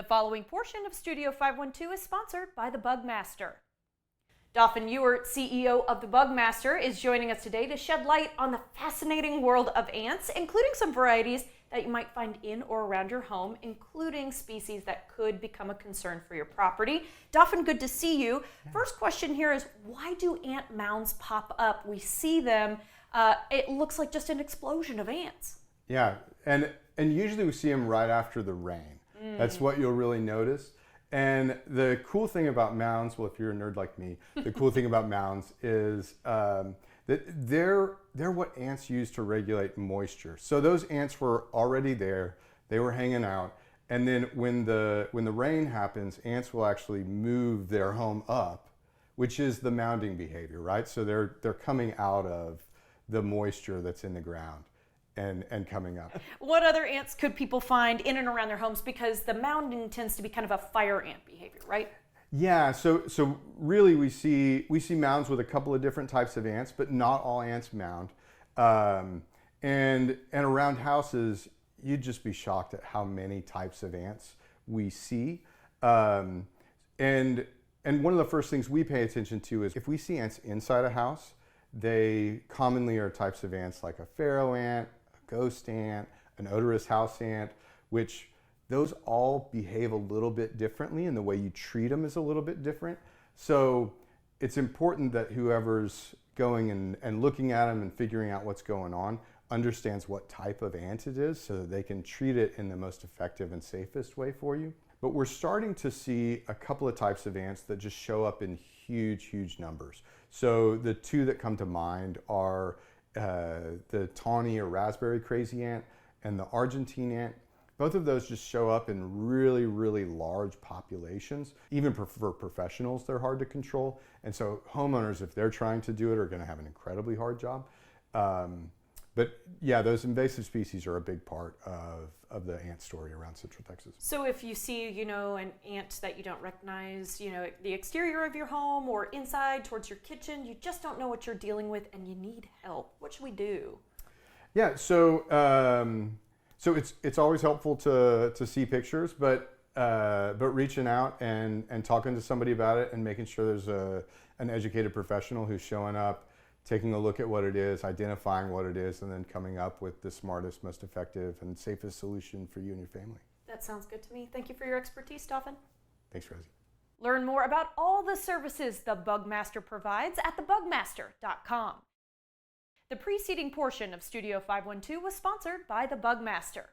The following portion of Studio 512 is sponsored by the Bugmaster. Dauphin Ewart, CEO of the Bugmaster, is joining us today to shed light on the fascinating world of ants, including some varieties that you might find in or around your home, including species that could become a concern for your property. Dauphin, good to see you. First question here is, why do ant mounds pop up? We see them. It looks like just an explosion of ants. Yeah, and usually we see them right after the rain. That's what you'll really notice. And the cool thing about mounds, well, if you're a nerd like me, the cool thing about mounds is that they're what ants use to regulate moisture. So those ants were already there, they were hanging out, and then when the rain happens, ants will actually move their home up, which is the mounding behavior, right? So they're coming out of the moisture that's in the ground and coming up. What other ants could people find in and around their homes? Because the mounding tends to be kind of a fire ant behavior, right? Yeah, so really we see mounds with a couple of different types of ants, but not all ants mound. And around houses, you'd just be shocked at how many types of ants we see. And one of the first things we pay attention to is if we see ants inside a house, they commonly are types of ants like a pharaoh ant, a ghost ant, an odorous house ant, which those all behave a little bit differently, and the way you treat them is a little bit different. So it's important that whoever's going and looking at them and figuring out what's going on understands what type of ant it is so that they can treat it in the most effective and safest way for you. But we're starting to see a couple of types of ants that just show up in huge numbers. So the two that come to mind are the tawny or raspberry crazy ant and the Argentine ant. Both of those just show up in really large populations. Even for professionals, they're hard to control. And so homeowners, if they're trying to do it, are going to have an incredibly hard job. But yeah, those invasive species are a big part of the ant story around Central Texas. So if you see, an ant that you don't recognize, the exterior of your home or inside towards your kitchen, you just don't know what you're dealing with and you need help, what should we do? Yeah, so it's always helpful to see pictures, but reaching out and talking to somebody about it and making sure there's an educated professional who's showing up, taking a look at what it is, identifying what it is, and then coming up with the smartest, most effective, and safest solution for you and your family. That sounds good to me. Thank you for your expertise, Dauphin. Thanks, Rosie. Learn more about all the services the Bugmaster provides at thebugmaster.com. The preceding portion of Studio 512 was sponsored by the Bugmaster.